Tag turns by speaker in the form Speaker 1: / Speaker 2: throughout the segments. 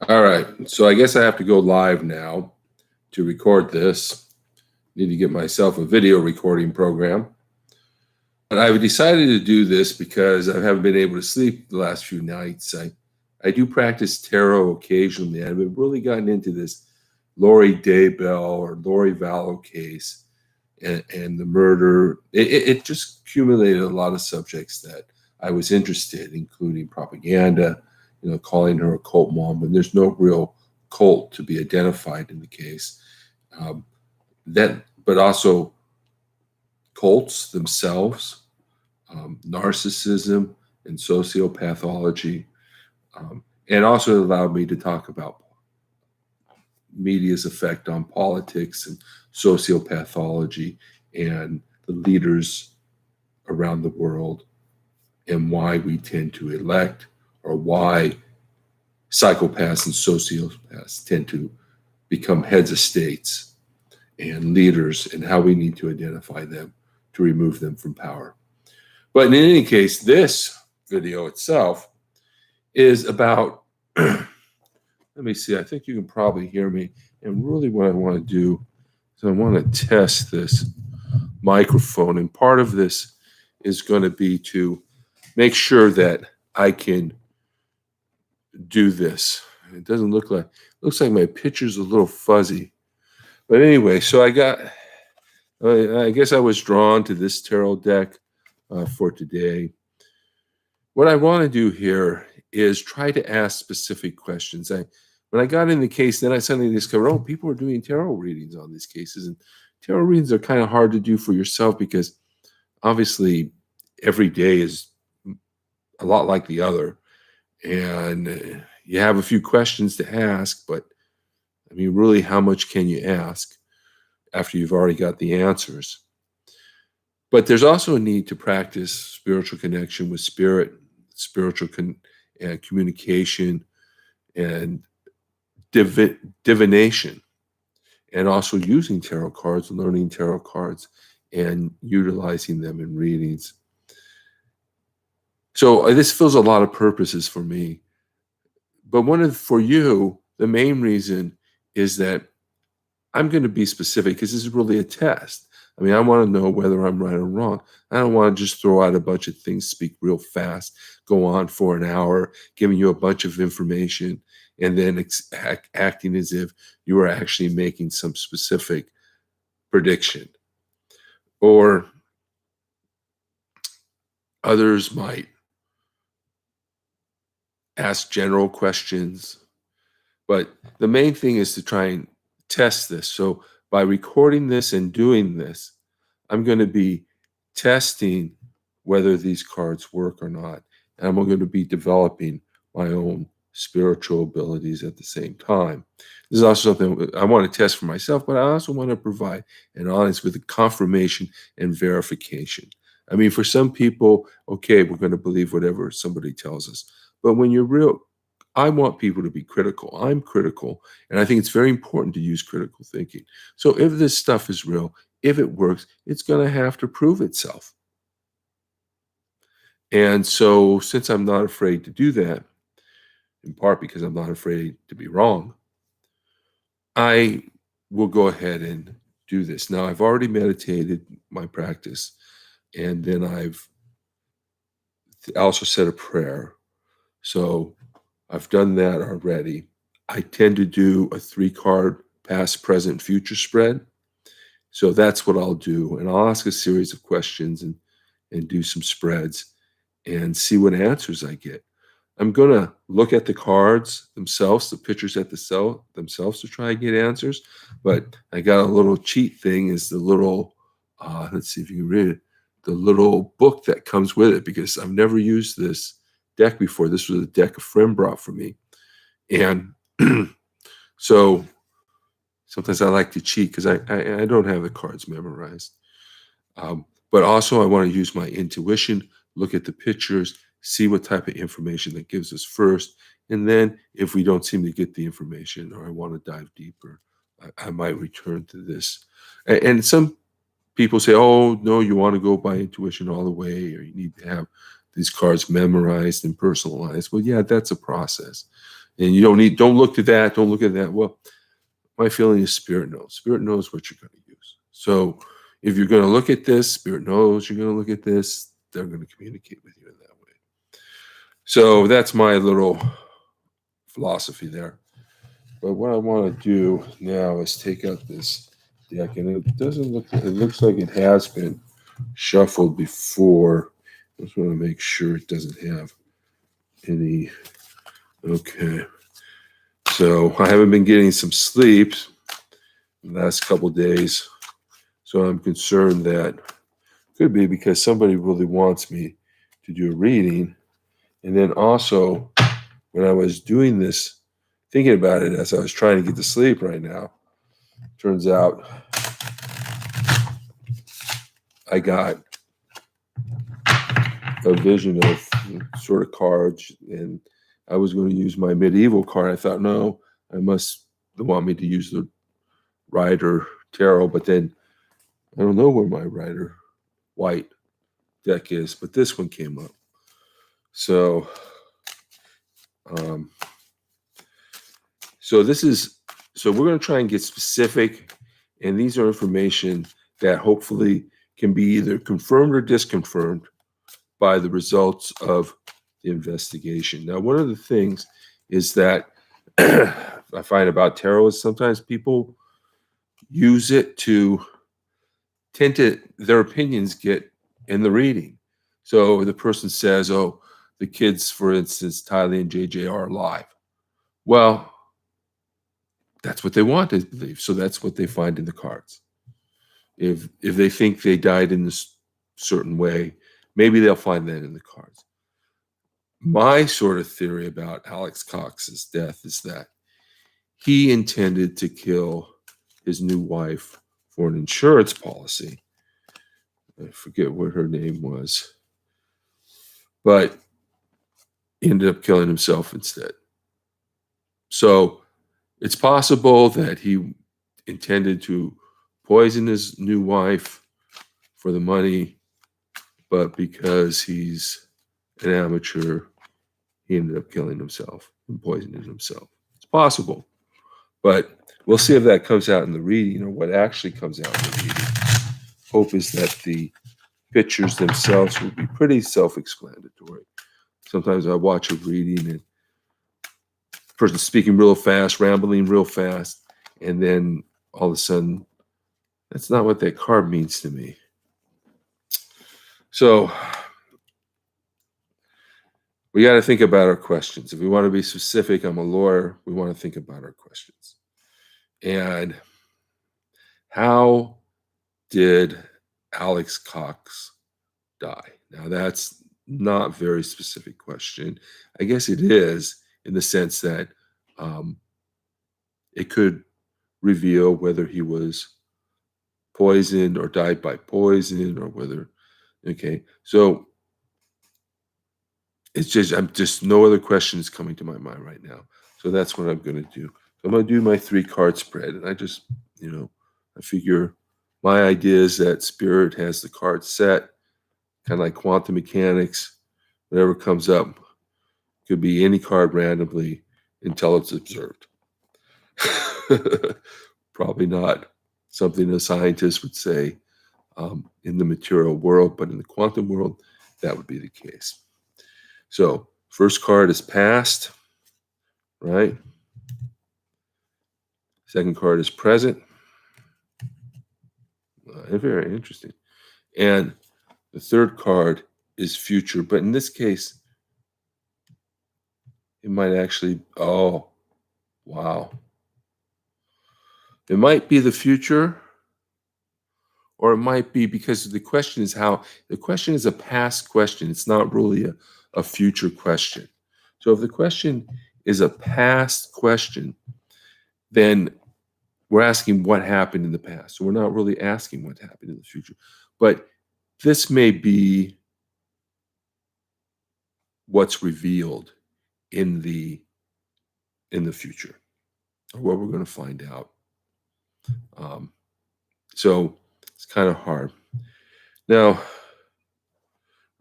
Speaker 1: All right. So I guess I have to go live now to record this. Need to get myself a video recording program. But I've decided to do this because I haven't been able to sleep the last few nights. I do practice tarot occasionally. I've really gotten into this Lori Daybell or Lori Vallow case and the murder. It just accumulated a lot of subjects that I was interested, including propaganda, calling her a cult mom, and there's no real cult to be identified in the case. Um, but also cults themselves, narcissism and sociopathology, and also it allowed me to talk about media's effect on politics and sociopathology and the leaders around the world and why we tend to elect or why psychopaths and sociopaths tend to become heads of states and leaders and how we need to identify them to remove them from power. But in any case, this video itself is about, let me see, I think you can probably hear me. And really what I want to do is I want to test this microphone. And part of this is going to be to make sure that I can do this. It doesn't look like, looks like my picture's a little fuzzy. But anyway, so I guess I was drawn to this tarot deck for today. What I want to do here is try to ask specific questions. When I got in the case, then I suddenly discovered, oh, people are doing tarot readings on these cases. And tarot readings are kind of hard to do for yourself because obviously every day is a lot like the other. And you have a few questions to ask, but I mean, really, how much can you ask after you've already got the answers? But there's also a need to practice spiritual connection with spirit, spiritual communication, and divination, and also using tarot cards, learning tarot cards, and utilizing them in readings. So this fills a lot of purposes for me. But for you, the main reason is that I'm going to be specific because this is really a test. I mean, I want to know whether I'm right or wrong. I don't want to just throw out a bunch of things, speak real fast, go on for an hour, giving you a bunch of information, and then acting as if you are actually making some specific prediction. Or others might ask general questions. But the main thing is to try and test this. So by recording this and doing this, I'm going to be testing whether these cards work or not. And I'm going to be developing my own spiritual abilities at the same time. This is also something I want to test for myself, but I also want to provide an audience with a confirmation and verification. I mean, for some people, okay, we're going to believe whatever somebody tells us. But when you're real, I want people to be critical. I'm critical, and I think it's very important to use critical thinking. So if this stuff is real, if it works, it's going to have to prove itself. And so since I'm not afraid to do that, in part because I'm not afraid to be wrong, I will go ahead and do this. Now, I've already meditated my practice, and then I've also said a prayer. So I've done that already. I tend to do a 3-card past, present, future spread. So that's what I'll do. And I'll ask a series of questions and do some spreads and see what answers I get. I'm going to look at the cards themselves, the pictures at themselves to try and get answers. But I got a little cheat thing is the little, let's see if you can read it, the little book that comes with it, because I've never used this deck before. This was a deck a friend brought for me. And so sometimes I like to cheat because I don't have the cards memorized. But also I want to use my intuition, look at the pictures, see what type of information that gives us first. And then if we don't seem to get the information or I want to dive deeper, I might return to this. And some people say, oh, no, you want to go by intuition all the way, or you need to have these cards memorized and personalized. Well, yeah, that's a process. And don't look at that. Don't look at that. Well, my feeling is spirit knows. Spirit knows what you're going to use. So if you're going to look at this, spirit knows you're going to look at this. They're going to communicate with you in that way. So that's my little philosophy there. But what I want to do now is take out this deck, and it looks like it has been shuffled before. I just want to make sure it doesn't have any. Okay. So I haven't been getting some sleep the last couple of days. So I'm concerned that could be because somebody really wants me to do a reading. And then also, when I was doing this, thinking about it as I was trying to get to sleep right now, turns out I got a vision of sort of cards, and I was going to use my medieval card. I thought, no, they want me to use the Rider Tarot, but then I don't know where my Rider White deck is, but this one came up. So, so we're going to try and get specific, and these are information that hopefully can be either confirmed or disconfirmed by the results of the investigation. Now, one of the things is that I find about tarot is sometimes people use it to tend to, their opinions get in the reading. So the person says, oh, the kids, for instance, Tylee and JJ are alive. Well, that's what they want to believe. So that's what they find in the cards. If they think they died in this certain way, maybe they'll find that in the cards. My sort of theory about Alex Cox's death is that he intended to kill his new wife for an insurance policy. I forget what her name was, but he ended up killing himself instead. So it's possible that he intended to poison his new wife for the money, but because he's an amateur, he ended up killing himself and poisoning himself. It's possible, but we'll see if that comes out in the reading or what actually comes out in the reading. Hope is that the pictures themselves will be pretty self-explanatory. Sometimes I watch a reading and the person's speaking real fast, rambling real fast, and then all of a sudden, that's not what that card means to me. So we got to think about our questions. If we want to be specific, I'm a lawyer, we want to think about our questions. And how did Alex Cox die? Now, that's not a very specific question. I guess it is in the sense that it could reveal whether he was poisoned or died by poison or whether, okay. So I'm just no other questions coming to my mind right now. So that's what I'm going to do. So I'm going to do my 3-card spread. And I just, I figure my idea is that spirit has the card set, kind of like quantum mechanics. Whatever comes up could be any card randomly until it's observed. Probably not something a scientist would say in the material world, but in the quantum world, that would be the case. So first card is past, right? Second card is present. Very interesting. And the third card is future, but in this case, it might actually, oh, wow. It might be the future, or it might be because the question is the question is a past question. It's not really a future question. So if the question is a past question, then we're asking what happened in the past. So we're not really asking what happened in the future. But this may be what's revealed in the future, or what we're going to find out. So it's kind of hard. Now,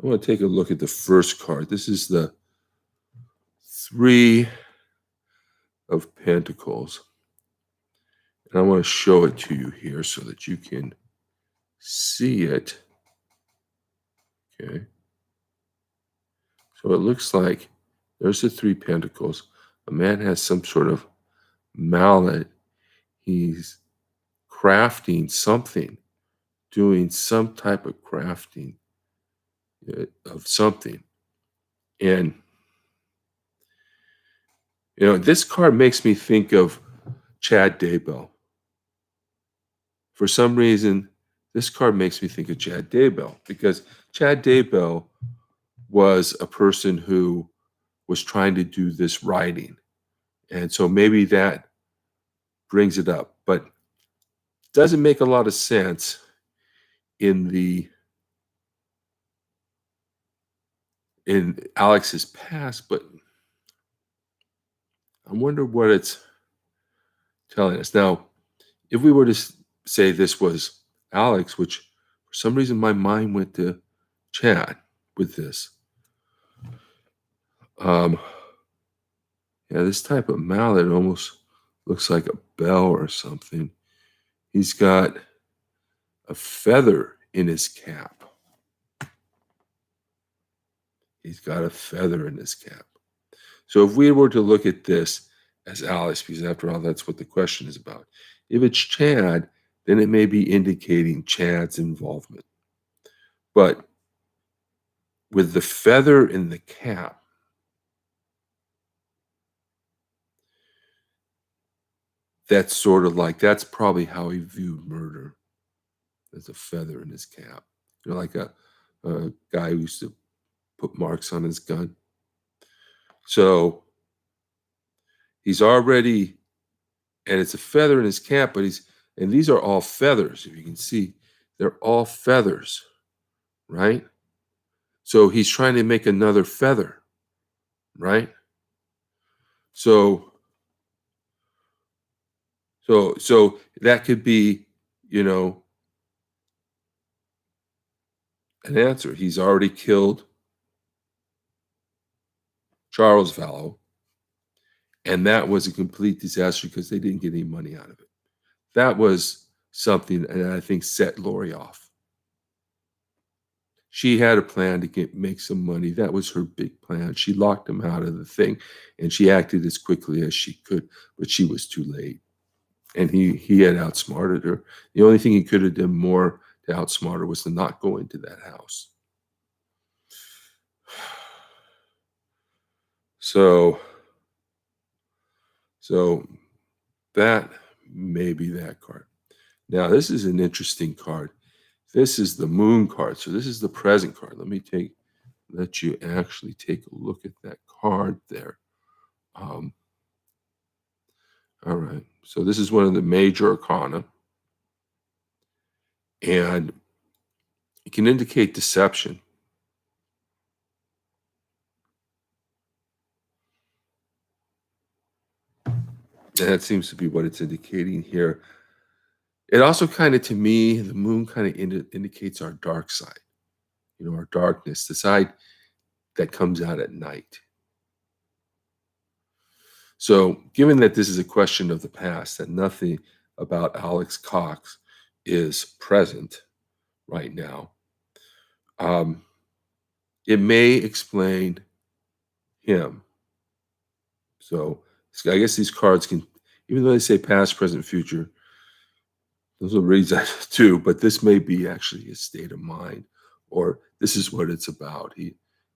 Speaker 1: I want to take a look at the first card. This is the 3 of Pentacles. And I want to show it to you here so that you can see it. Okay. So it looks like there's the three pentacles. A man has some sort of mallet. He's crafting something, doing some type of crafting of something. And, this card makes me think of Chad Daybell. For some reason, this card makes me think of Chad Daybell because Chad Daybell was a person who was trying to do this writing. And so maybe that brings it up, but it doesn't make a lot of sense in Alex's past, but I wonder what it's telling us. Now, if we were to say this was Alex, which for some reason my mind went to Chad with this. Yeah, this type of mallet almost looks like a bell or something. He's got a feather in his cap. He's got a feather in his cap. So if we were to look at this as Alice, because after all, that's what the question is about. If it's Chad, then it may be indicating Chad's involvement. But with the feather in the cap, that's sort of like, that's probably how he viewed murder. There's a feather in his cap. Like a guy who used to put marks on his gun. So he's already, and it's a feather in his cap, but and these are all feathers. If you can see, they're all feathers, right? So he's trying to make another feather, right? So that could be, an answer. He's already killed Charles Vallow, and that was a complete disaster because they didn't get any money out of it. That was something that I think set Lori off. She had a plan to make some money. That was her big plan. She locked him out of the thing, and she acted as quickly as she could, but she was too late. And he had outsmarted her. The only thing he could have done more to outsmart her was to not go into that house. So that may be that card. Now, this is an interesting card. This is the Moon card. So this is the present card. Let you actually take a look at that card there. All right. So this is one of the major arcana. And it can indicate deception. And that seems to be what it's indicating here. It also kind of, to me, the moon kind of indicates our dark side, our darkness, the side that comes out at night. So given that this is a question of the past, that nothing about Alex Cox is present right now, it may explain him. So I guess these cards can, even though they say past, present, future, those will read that too, but this may be actually his state of mind, or this is what it's about.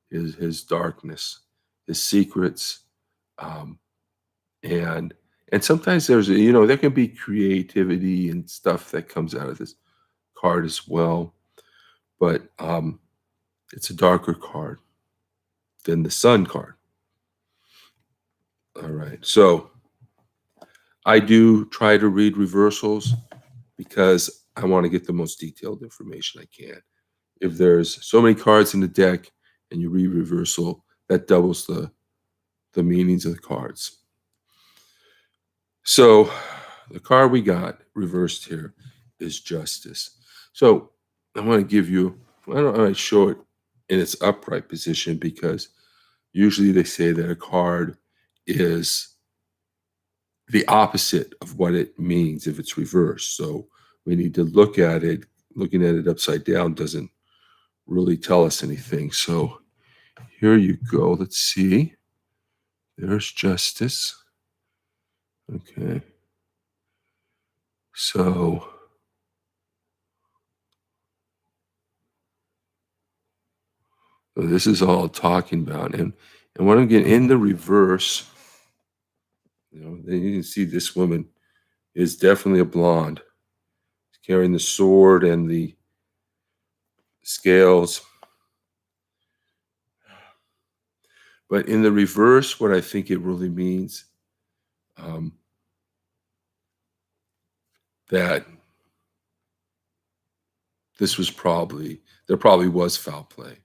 Speaker 1: His darkness, his secrets, and sometimes there's there can be creativity and stuff that comes out of this card as well, but it's a darker card than the Sun card. All right, so I do try to read reversals because I want to get the most detailed information I can. If there's so many cards in the deck and you read reversal, that doubles the meanings of the cards. So the card we got reversed here is Justice. So I want to give you, I show it in its upright position because usually they say that a card is the opposite of what it means if it's reversed. So we need to look at it. Looking at it upside down doesn't really tell us anything. So here you go. Let's see. There's justice. Okay. So this is all talking about. And when I'm getting in the reverse, then you can see this woman is definitely a blonde. She's carrying the sword and the scales. But in the reverse, what I think it really means that there probably was foul play.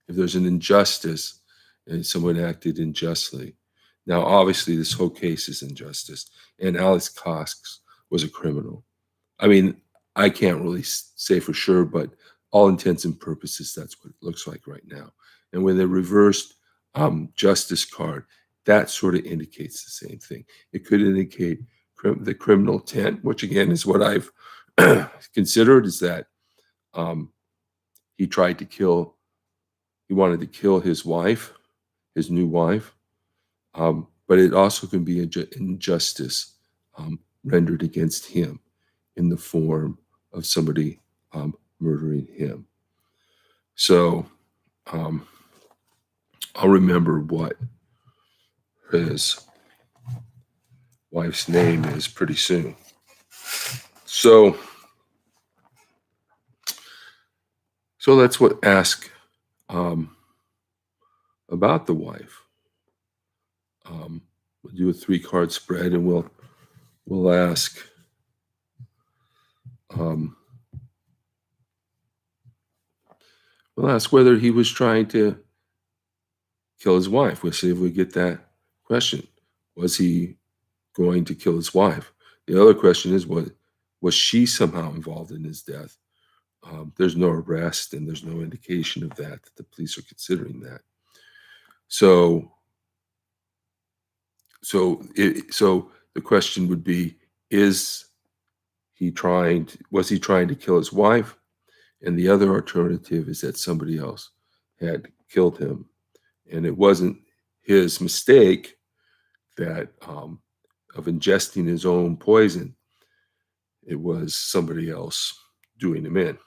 Speaker 1: If there's an injustice and someone acted unjustly. Now, obviously, this whole case is injustice, and Alex Cox was a criminal. I mean, I can't really say for sure, but all intents and purposes, that's what it looks like right now. And when they reversed justice card, that sort of indicates the same thing. It could indicate the criminal intent, which again is what I've considered, is that he wanted to kill his wife, his new wife, but it also can be injustice rendered against him in the form of somebody murdering him. So I'll remember what his wife's name is pretty soon. So let's ask about the wife. We'll do a 3-card spread, and we'll ask whether he was trying to kill his wife. We'll see if we get that question. Was he going to kill his wife? The other question is, was she somehow involved in his death? There's no arrest, and there's no indication of that the police are considering that. So the question would be, was he trying to kill his wife? And the other alternative is that somebody else had killed him, and it wasn't his mistake that of ingesting his own poison. It was somebody else doing him in.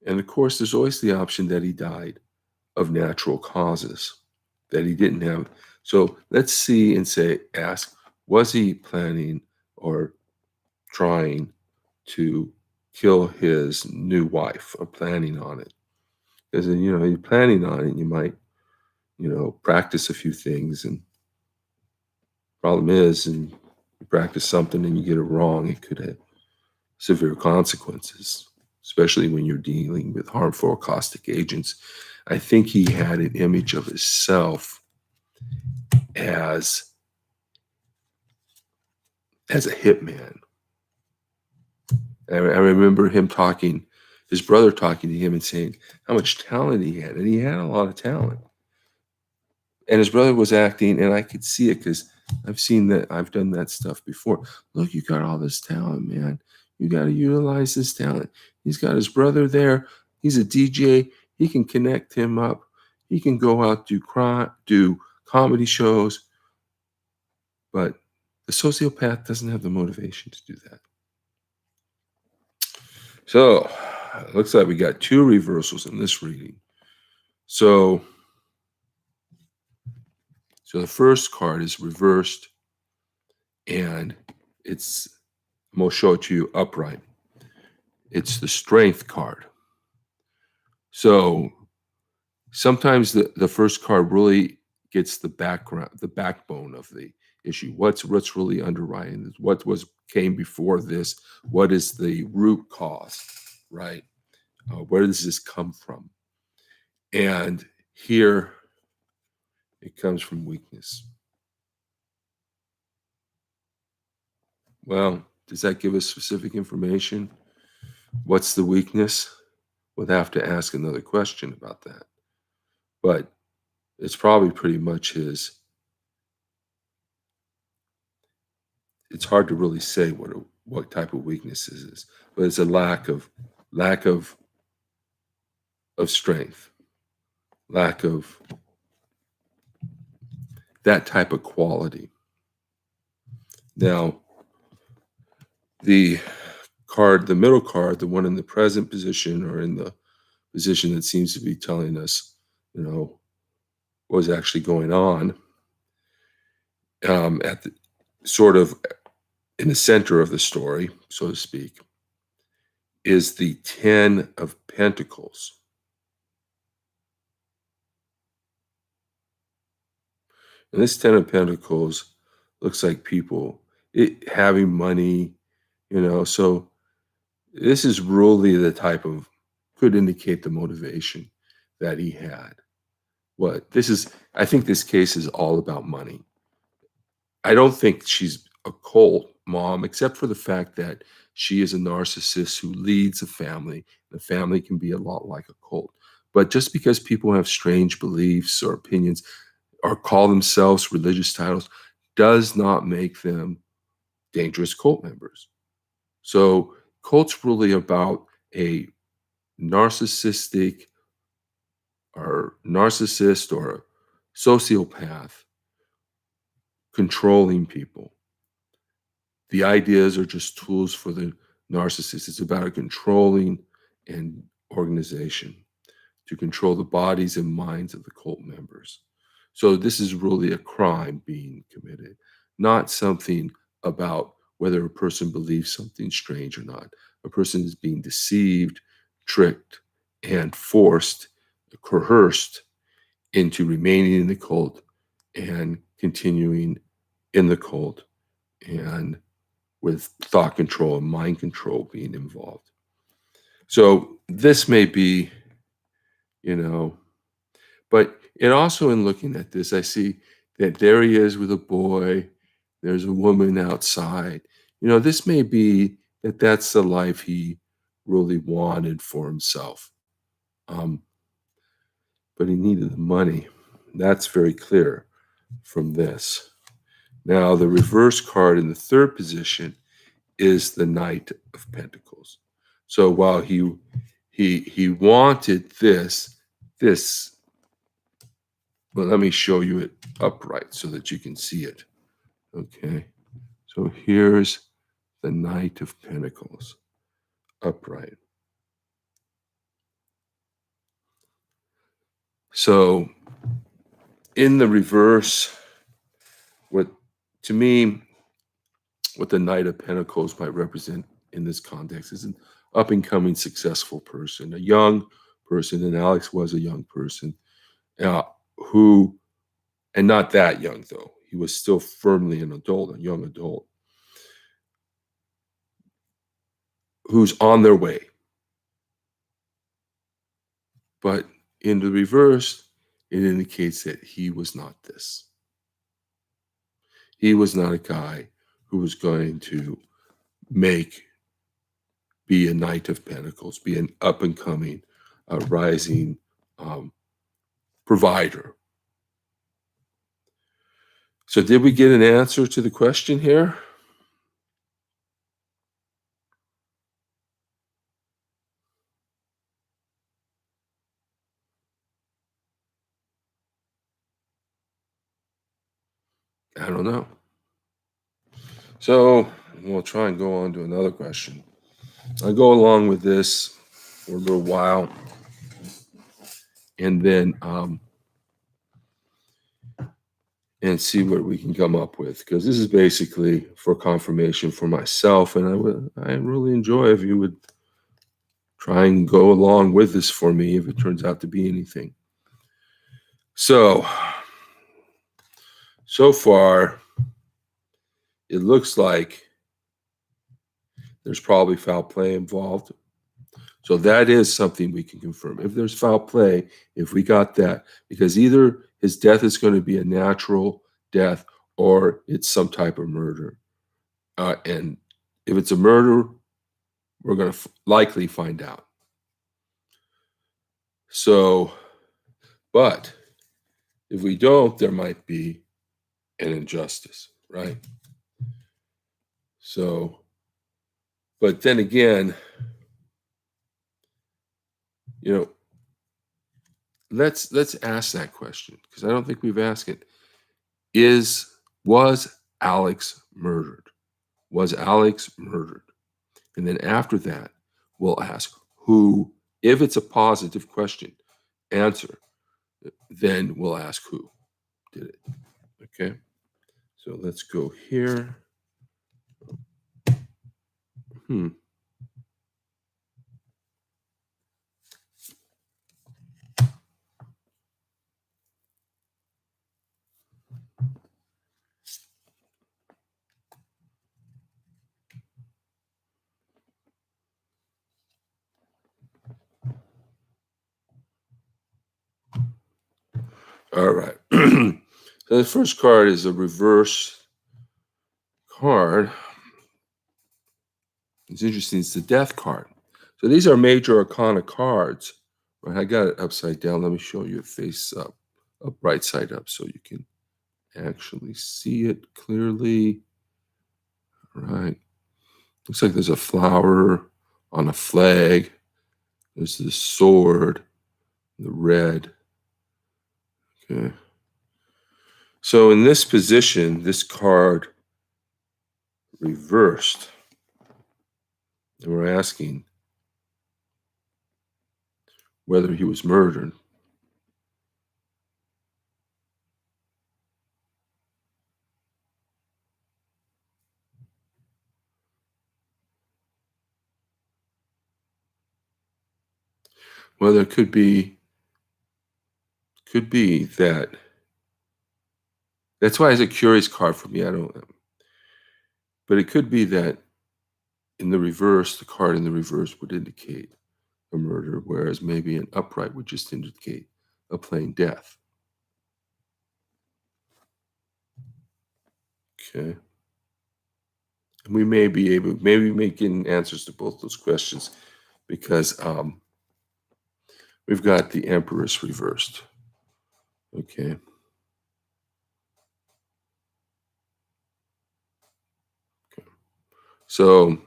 Speaker 1: And of course, there's always the option that he died of natural causes, that he didn't have. So let's see and ask, was he planning or trying to kill his new wife, or planning on it? Because, you're planning on it, you might, practice a few things. And problem is, and you practice something and you get it wrong, it could have severe consequences, especially when you're dealing with harmful or caustic agents. I think he had an image of himself as a hitman. I remember his brother talking to him and saying how much talent he had, and he had a lot of talent. And his brother was acting, and I could see it because I've done that stuff before. Look, you got all this talent, man. You got to utilize this talent. He's got his brother there. He's a DJ. He can connect him up. He can go out, do comedy shows. But the sociopath doesn't have the motivation to do that. So it looks like we got 2 reversals in this reading. So the first card is reversed, and I'm going to show it to you upright. It's the strength card. So sometimes the first card really gets the backbone of the issue. What's really underlying this? What came before this? What is the root cause, right? Where does this come from? And here it comes from weakness. Well, does that give us specific information? What's the weakness? We'll have to ask another question about that. But it's probably pretty much his it's hard to really say what type of weakness this is, but it's a lack of strength, lack of that type of quality. Now, the the middle card, the one in the present position or in the position that seems to be telling us, what's actually going on, at the sort of in the center of the story, so to speak, is the 10 of Pentacles. And this 10 of Pentacles looks like people having money, so this is really the type of, could indicate the motivation that he had. I think this case is all about money. I don't think she's a cult mom, except for the fact that she is a narcissist who leads a family. The family can be a lot like a cult. But just because people have strange beliefs or opinions or call themselves religious titles does not make them dangerous cult members. So cult's really about a narcissist or a sociopath controlling people. The ideas are just tools for the narcissist. It's about a controlling and organization to control the bodies and minds of the cult members. So this is really a crime being committed, not something about whether a person believes something strange or not. A person is being deceived, tricked, and forced, coerced into remaining in the cult and continuing in the cult, and with thought control and mind control being involved. So this may be, but and also in looking at this, I see that there he is with a boy. There's a woman outside. This may be that's the life he really wanted for himself. But he needed the money. That's very clear from this. Now, the reverse card in the third position is the Knight of Pentacles. So while he wanted this, well, let me show you it upright so that you can see it. Okay, so here's the Knight of Pentacles upright. So in the reverse, what the Knight of Pentacles might represent in this context is an up-and-coming successful person, a young person, and Alex was a young person, who, and not that young though, he was still firmly an adult, a young adult, who's on their way. But in the reverse, it indicates that he was not this. He was not a guy who was going to be a Knight of Pentacles, be an up-and-coming, rising provider. So did we get an answer to the question here? I don't know. So we'll try and go on to another question. I'll go along with this for a little while, and then and see what we can come up with, because this is basically for confirmation for myself, and I really enjoy if you would try and go along with this for me if it turns out to be anything. So far, it looks like there's probably foul play involved. So that is something we can confirm. If there's foul play, if we got that, because either his death is going to be a natural death or it's some type of murder. And if it's a murder, we're going to likely find out. So, but if we don't, there might be an injustice, right? So, but then again, you know, let's ask that question because I don't think we've asked it. Was Alex murdered? Was Alex murdered? And then after that, we'll ask who, if it's a positive question, answer, then we'll ask who did it. Okay. So let's go here. Hmm. All right. So the first card is a reverse card. It's interesting. It's the death card. So these are major arcana cards. Right? I got it upside down. Let me show you it face up right side up so you can actually see it clearly. All right. Looks like there's a flower on a flag. There's the sword, the red. Okay. So in this position, this card reversed. And we're asking whether he was murdered. Well, there could be that. That's why it's a curious card for me. I don't, but it could be that in the reverse, the card in the reverse would indicate a murder, whereas maybe an upright would just indicate a plain death. Okay. And we may be able, maybe making answers to both those questions because we've got the Empress reversed. Okay. So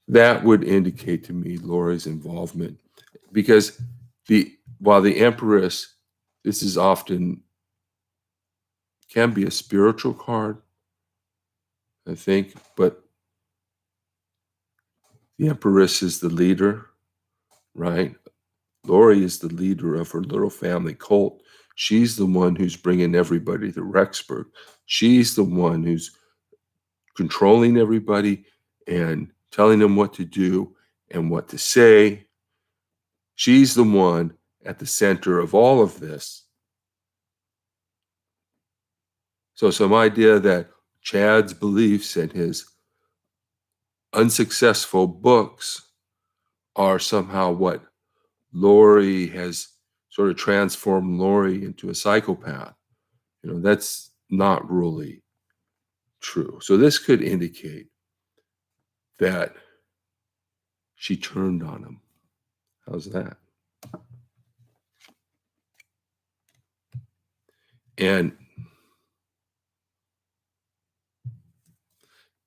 Speaker 1: that would indicate to me Lori's involvement because while the Empress, this is often can be a spiritual card, I think, but the Empress is the leader, right? Lori is the leader of her little family cult. She's the one who's bringing everybody to Rexburg. She's the one who's controlling everybody and telling them what to do and what to say. She's the one at the center of all of this. So some idea that Chad's beliefs and his unsuccessful books are somehow what Lori has sort of transformed Lori into a psychopath. That's not really true. So this could indicate that she turned on him. How's that? And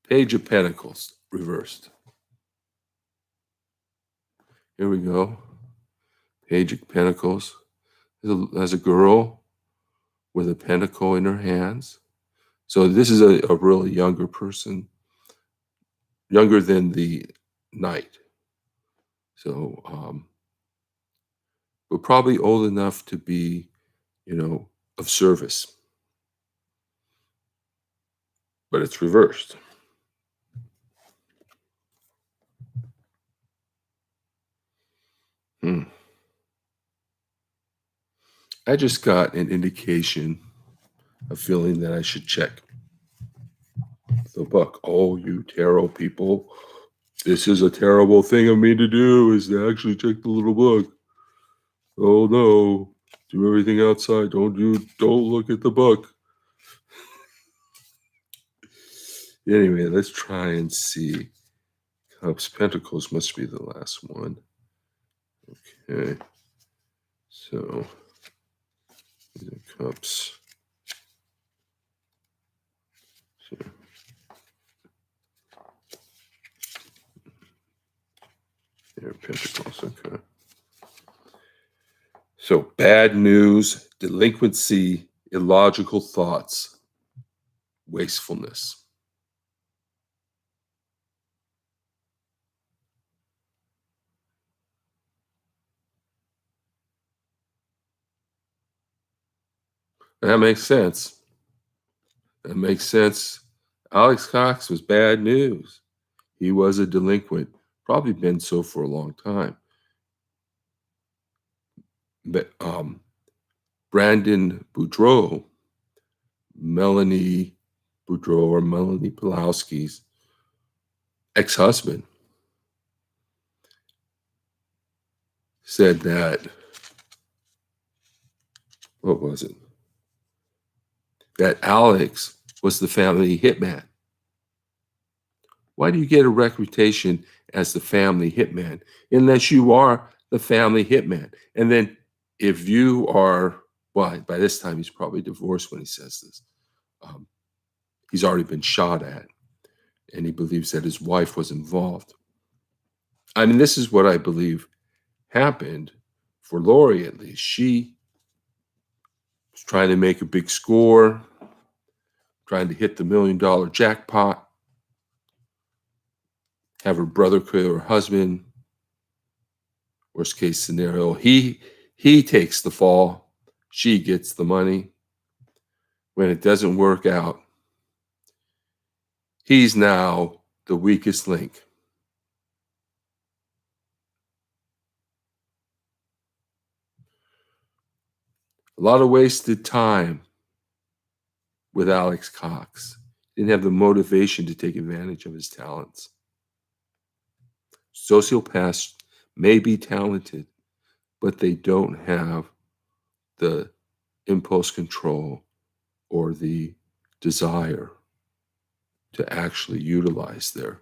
Speaker 1: Page of Pentacles reversed. Here we go. Page of Pentacles. There's a girl with a pentacle in her hands. So this is a really younger person, younger than the knight. So, but probably old enough to be, of service. But it's reversed. I just got an indication, a feeling that I should check the book. Oh, you tarot people. This is a terrible thing of me to do, is to actually check the little book. Oh no. Do everything outside. Don't look at the book. Anyway, let's try and see. Cups, Pentacles must be the last one. Okay. So, the Cups. So, There, Pentacles, okay. So bad news, delinquency, illogical thoughts, wastefulness. That makes sense. That makes sense. Alex Cox was bad news. He was a delinquent, probably been so for a long time. But Brandon Boudreaux, Melanie Boudreaux or Melanie Pulowski's ex-husband, said that, what was it? That Alex was the family hitman. Why do you get a reputation as the family hitman unless you are the family hitman? And then if you are, well, by this time he's probably divorced when he says this. He's already been shot at, and he believes that his wife was involved. I mean, this is what I believe happened for Lori, at least. She was trying to make a big score, trying to hit the $1 million jackpot, have her brother kill her husband. Worst case scenario, he takes the fall, she gets the money. When it doesn't work out, he's now the weakest link. A lot of wasted time with Alex Cox. Didn't have the motivation to take advantage of his talents. Sociopaths may be talented, but they don't have the impulse control or the desire to actually utilize their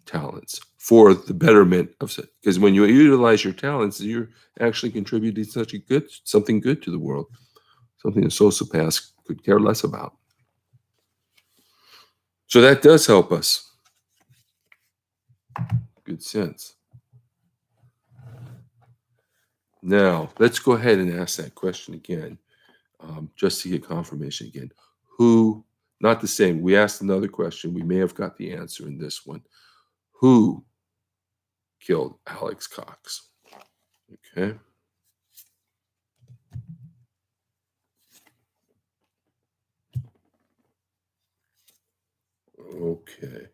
Speaker 1: talents for the betterment of it. Because when you utilize your talents, you're actually contributing something good to the world, something a sociopath could care less about. So that does help us. Good sense. Now, let's go ahead and ask that question again, just to get confirmation again. Who, not the same, we asked another question. We may have got the answer in this one. Who killed Alex Cox? Okay. Okay.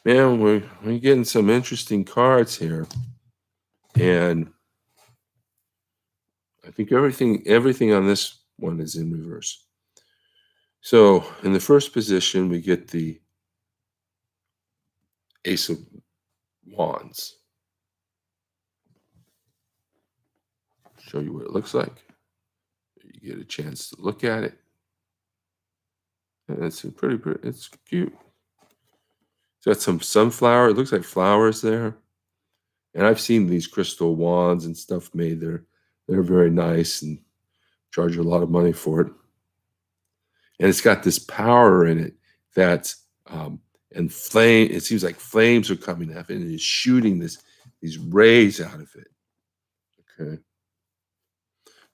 Speaker 1: Man, we're getting some interesting cards here. And I think everything on this one is in reverse. So in the first position, we get the Ace of Wands. Show you what it looks like. You get a chance to look at it. And it's it's cute. It's got some sunflower. It looks like flowers there. And I've seen these crystal wands and stuff made. They're very nice and charge a lot of money for it. And it's got this power in it that's and flame. It seems like flames are coming up and it's shooting these rays out of it. Okay.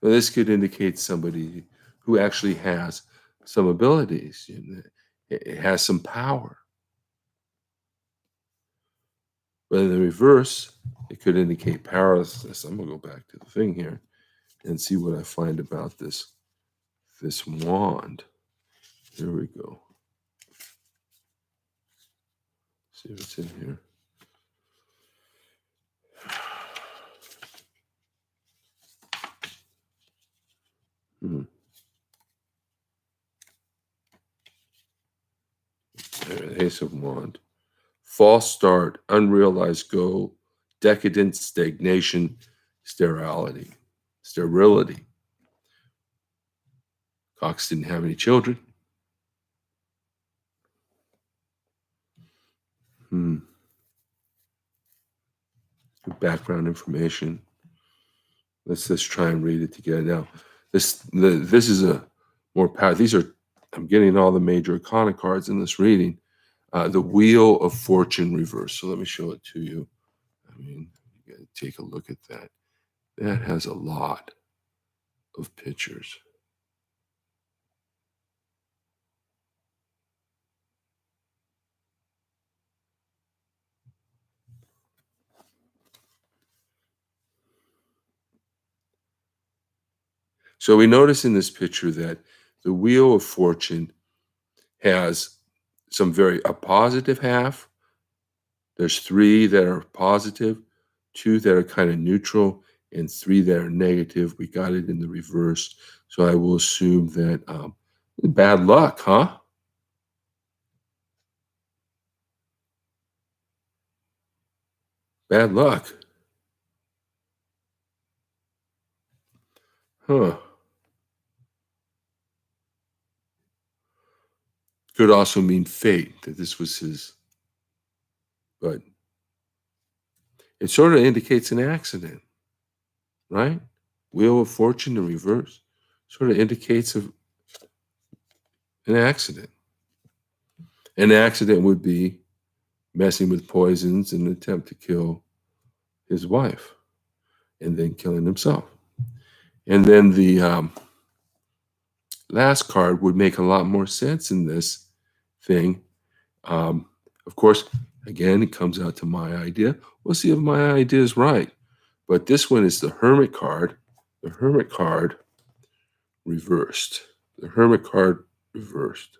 Speaker 1: Well, this could indicate somebody who actually has some abilities. It has some power. But in the reverse, it could indicate powerlessness. I'm going to go back to the thing here and see what I find about this wand. Here we go. See what's in here. There, Ace of Wand. False start, unrealized goal, decadence, stagnation, sterility. Cox didn't have any children. Background information. Let's just try and read it together. Now, this is a more power. I'm getting all the major arcana cards in this reading. The Wheel of Fortune reverse. So let me show it to you. I mean, you got to take a look at that. That has a lot of pictures. So we notice in this picture that the Wheel of Fortune has a positive half. There's 3 that are positive, 2 that are kind of neutral, and 3 that are negative. We got it in the reverse. So I will assume that bad luck, huh? Bad luck. Huh. Could also mean fate, that this was his, but it sort of indicates an accident, right? Wheel of Fortune in reverse sort of indicates an accident. An accident would be messing with poisons in an attempt to kill his wife and then killing himself. And then the last card would make a lot more sense in this thing. Of course, again, it comes out to my idea. We'll see if my idea is right. But this one is the Hermit card. The Hermit card reversed. The Hermit card reversed.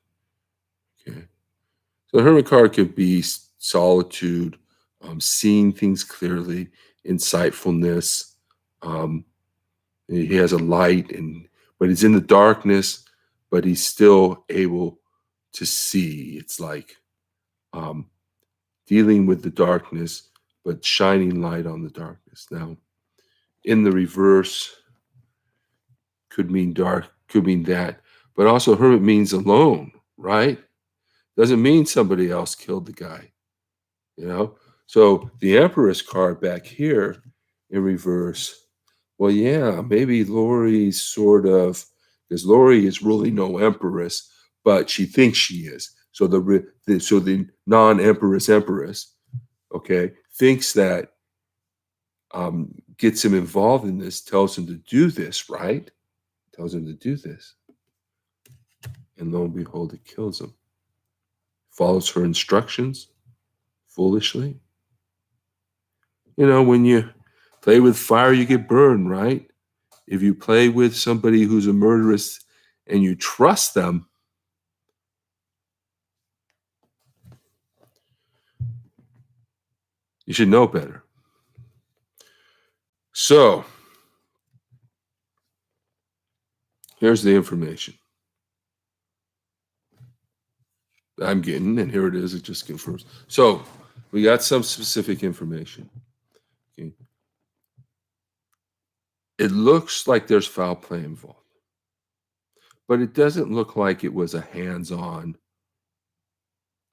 Speaker 1: Okay. So the Hermit card could be solitude, seeing things clearly, insightfulness. He has a light, but he's in the darkness, but he's still able to see. It's like dealing with the darkness, but shining light on the darkness. Now, in the reverse, could mean dark, could mean that, but also hermit means alone, right? Doesn't mean somebody else killed the guy, you know? So the Empress card back here in reverse, well, yeah, maybe Lori's sort of, because Lori is really no empress, but she thinks she is. So the non-empress empress, okay, thinks that gets him involved in this, tells him to do this, right? Tells him to do this. And lo and behold, it kills him. Follows her instructions foolishly. You know, when you play with fire, you get burned, right? If you play with somebody who's a murderess and you trust them, you should know better. So, here's the information I'm getting, and here it is. It just confirms. So, we got some specific information. Okay. It looks like there's foul play involved, but it doesn't look like it was a hands-on,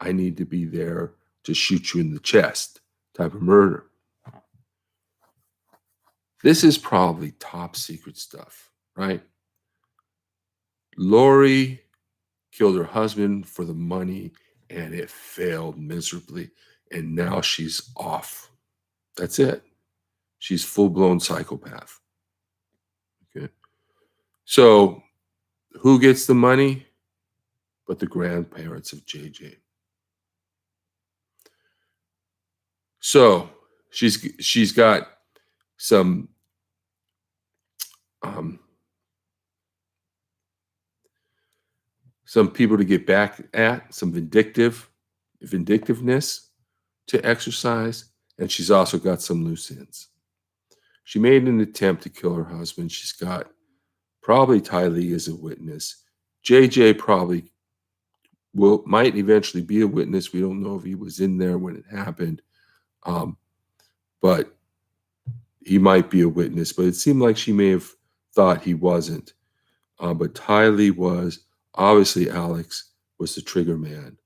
Speaker 1: I need to be there to shoot you in the chest type of murder. This is probably top secret stuff, right? Lori killed her husband for the money and it failed miserably. And now she's off. That's it. She's full-blown psychopath. Okay. So who gets the money? But the grandparents of JJ. So she's got some people to get back at, some vindictiveness to exercise, and she's also got some loose ends. She made an attempt to kill her husband. She's got probably Ty Lee as a witness. JJ probably might eventually be a witness. We don't know if he was in there when it happened, but he might be a witness. But it seemed like she may have thought he wasn't. But Ty Lee was. Obviously, Alex was the trigger man.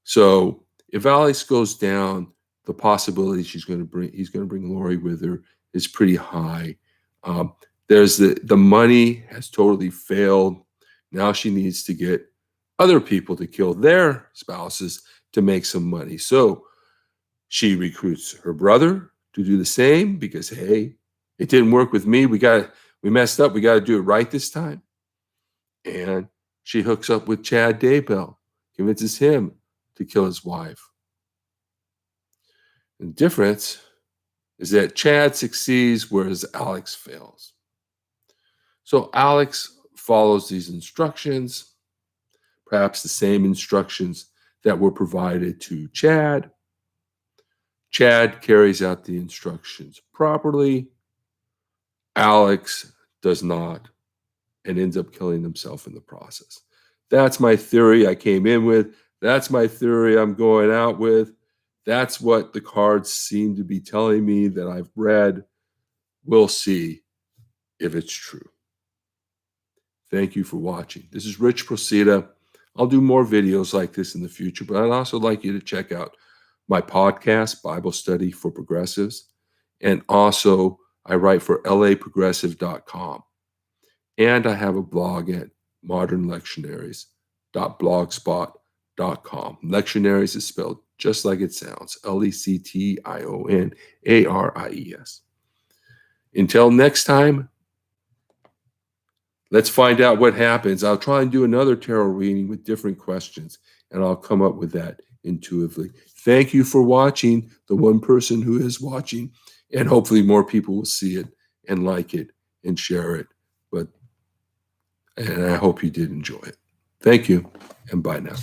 Speaker 1: So if Alex goes down, the possibility he's going to bring Lori with her is pretty high. There's the money has totally failed. Now she needs to get other people to kill their spouses to make some money. So she recruits her brother to do the same because, hey, it didn't work with me. We messed up. We got to do it right this time. And she hooks up with Chad Daybell, convinces him to kill his wife. The difference is that Chad succeeds, whereas Alex fails. So Alex follows these instructions, perhaps the same instructions that were provided to Chad. Chad carries out the instructions properly. Alex does not and ends up killing himself in the process. That's my theory I came in with. That's my theory I'm going out with. That's what the cards seem to be telling me that I've read. We'll see if it's true. Thank you for watching. This is Rich Procida. I'll do more videos like this in the future, but I'd also like you to check out my podcast, Bible Study for Progressives. And also, I write for laprogressive.com. And I have a blog at modernlectionaries.blogspot.com. Lectionaries is spelled just like it sounds, Lectionaries. Until next time, let's find out what happens. I'll try and do another tarot reading with different questions, and I'll come up with that intuitively. Thank you for watching, the one person who is watching, and hopefully more people will see it and like it and share it. And I hope you did enjoy it. Thank you, and bye now.